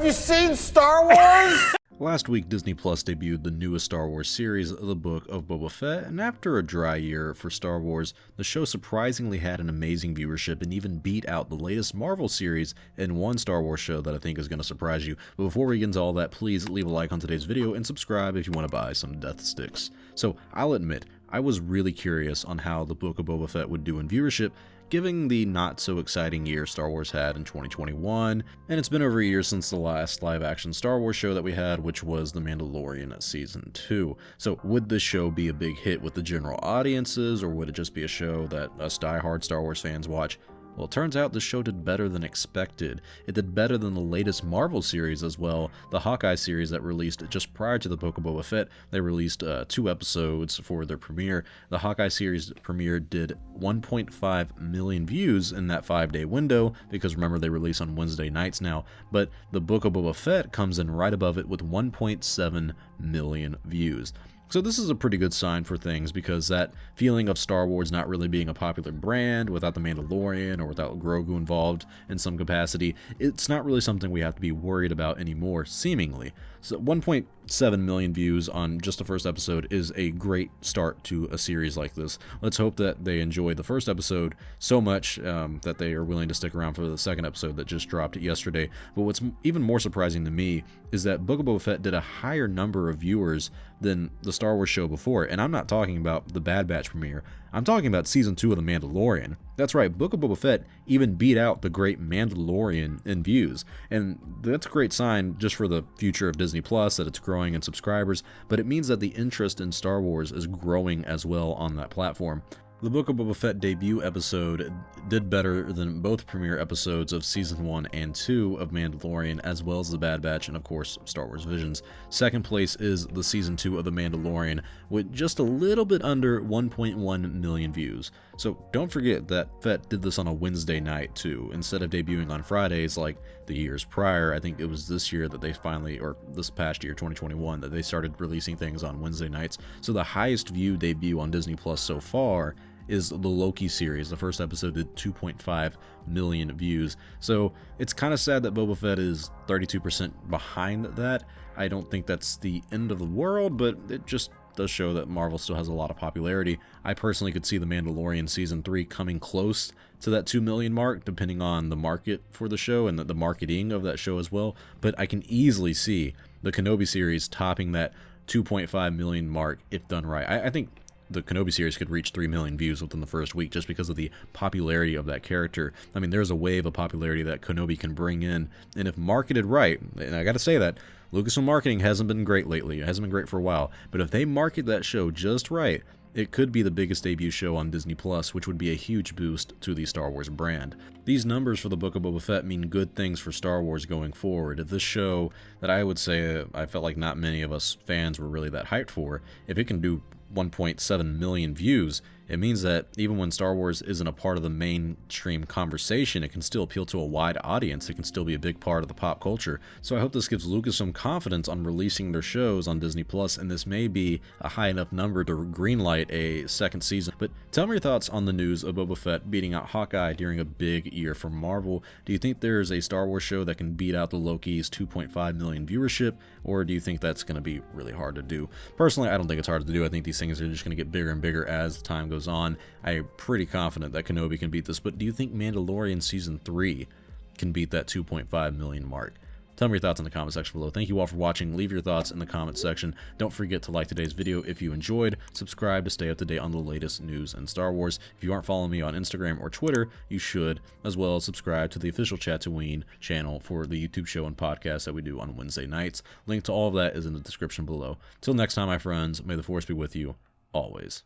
Have you seen Star Wars? Last week, Disney Plus debuted the newest Star Wars series, The Book of Boba Fett, and after a dry year for Star Wars, the show surprisingly had an amazing viewership and even beat out the latest Marvel series in one Star Wars show that I think is going to surprise you. But before we get into all that, please leave a like on today's video and subscribe if you want to buy some death sticks. So, I'll admit, I was really curious on how The Book of Boba Fett would do in viewership, given the not-so-exciting year Star Wars had in 2021, and it's been over a year since the last live-action Star Wars show that we had, which was The Mandalorian Season 2. So would this show be a big hit with the general audiences, or would it just be a show that us die-hard Star Wars fans watch? Well, it turns out the show did better than expected. It did better than the latest Marvel series as well, the Hawkeye series that released just prior to the Book of Boba Fett. They released 2 episodes for their premiere. The Hawkeye series premiere did 1.5 million views in that 5-day window, because remember they release on Wednesday nights now, but the Book of Boba Fett comes in right above it with 1.7 million views. So this is a pretty good sign for things, because that feeling of Star Wars not really being a popular brand without The Mandalorian or without Grogu involved in some capacity, it's not really something we have to be worried about anymore, seemingly. So 1.7 million views on just the first episode is a great start to a series like this. Let's hope that they enjoy the first episode so much that they are willing to stick around for the second episode that just dropped yesterday. But what's even more surprising to me is that Book of Boba Fett did a higher number of viewers than the Star Wars show before, and I'm not talking about the Bad Batch premiere. I'm talking about Season 2 of The Mandalorian. That's right, Book of Boba Fett even beat out the great Mandalorian in views, and that's a great sign just for the future of Disney Plus, that it's growing in subscribers, but it means that the interest in Star Wars is growing as well on that platform. The Book of Boba Fett debut episode did better than both premiere episodes of Season 1 and 2 of Mandalorian, as well as The Bad Batch and, of course, Star Wars Visions. Second place is the Season 2 of The Mandalorian, with just a little bit under 1.1 million views. So don't forget that Fett did this on a Wednesday night, too, instead of debuting on Fridays like the years prior. I think it was this year that they finally, or this past year, 2021, that they started releasing things on Wednesday nights. So the highest viewed debut on Disney Plus so far is the Loki series. The first episode did 2.5 million views. So it's kind of sad that Boba Fett is 32% behind that. I don't think that's the end of the world, but it just does show that Marvel still has a lot of popularity. I personally could see The Mandalorian Season 3 coming close to that 2 million mark, depending on the market for the show and the marketing of that show as well. But I can easily see the Kenobi series topping that 2.5 million mark if done right. I think the Kenobi series could reach 3 million views within the first week just because of the popularity of that character. I mean, there's a wave of popularity that Kenobi can bring in, and if marketed right, and I gotta say that, Lucasfilm marketing hasn't been great lately, it hasn't been great for a while, but if they market that show just right, it could be the biggest debut show on Disney Plus, which would be a huge boost to the Star Wars brand. These numbers for the Book of Boba Fett mean good things for Star Wars going forward. If this show, that I would say I felt like not many of us fans were really that hyped for, if it can do 1.7 million views, it means that even when Star Wars isn't a part of the mainstream conversation, it can still appeal to a wide audience. It can still be a big part of the pop culture. So I hope this gives Lucas some confidence on releasing their shows on Disney Plus, and this may be a high enough number to greenlight a second season. But tell me your thoughts on the news of Boba Fett beating out Hawkeye during a big year for Marvel. Do you think there's a Star Wars show that can beat out the Loki's 2.5 million viewership, or do you think that's going to be really hard to do? Personally, I don't think it's hard to do. I think these things are just going to get bigger and bigger as time goes on. I'm pretty confident that Kenobi can beat this, but do you think Mandalorian Season 3 can beat that 2.5 million mark? Tell me your thoughts in the comment section below. Thank you all for watching. Leave your thoughts in the comment section. Don't forget to like today's video if you enjoyed. Subscribe to stay up to date on the latest news in Star Wars. If you aren't following me on Instagram or Twitter, you should, as well as subscribe to the official Chatooine channel for the YouTube show and podcast that we do on Wednesday nights. Link to all of that is in the description below. Till next time, my friends, may the Force be with you always.